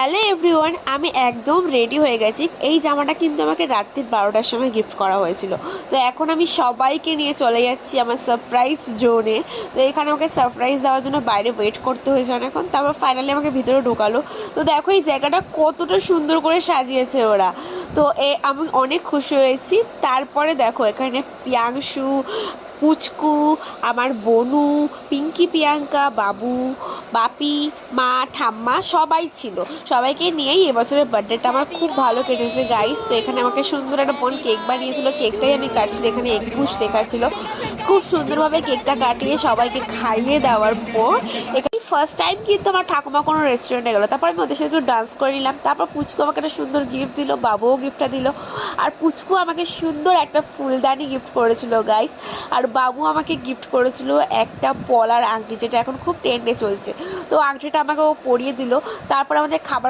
Hello everyone, আমি একদম ready হয়ে গেছি। এই জামাটা কিন্তু আমাকে রাত্রির 12টার সময় গিফট করা হয়েছিল। তো এখন আমি সবাইকে নিয়ে চলে যাচ্ছি আমার সারপ্রাইজ জোনে। তো এখানে আমাকে সারপ্রাইজ দেওয়ার জন্য বাইরে ওয়েট করতে হয়েছে অনেকক্ষণ, তারপর ফাইনালি আমাকে ভিতরে ঢোকালো। তো দেখো এই জায়গাটা কতটা সুন্দর করে সাজিয়েছে ওরা। তো আমি অনেক খুশি হয়েছি। তারপরে দেখো এখানে পিয়াংশু, পুচকু, আমার বনু, পিঙ্কি, প্রিয়াঙ্কা, বাবু, বাপি, মা, ঠাম্মা সবাই ছিল। সবাইকে নিয়েই এবছরের বার্থডেটা আমার খুব ভালো কেটেছে গাইস। তো এখানে আমাকে সুন্দর একটা বোন কেক বানিয়েছিল, কেকটাই আমি কাটছি। এখানে একুশ লেখা ছিল। খুব সুন্দরভাবে কেকটা কাটিয়ে সবাইকে খাইয়ে দেওয়ার পর এখানে ফার্স্ট টাইম কিন্তু আমার ঠাকুমা কোনো রেস্টুরেন্টে গেলো। তারপর আমি ওদের সাথে একটু ডান্স করে নিলাম। তারপর পুচকু আমাকে একটা সুন্দর গিফট দিল, বাবুও গিফটটা দিল। আর পুচকু আমাকে সুন্দর একটা ফুলদানি গিফট করেছিল গাইস। আর বাবু আমাকে গিফট করেছিল একটা পলার আংটি, যেটা এখন খুব ট্রেন্ডে চলছে। তো আংটিটা আমাকে ও পরিয়ে দিল। তারপর আমাদের খাবার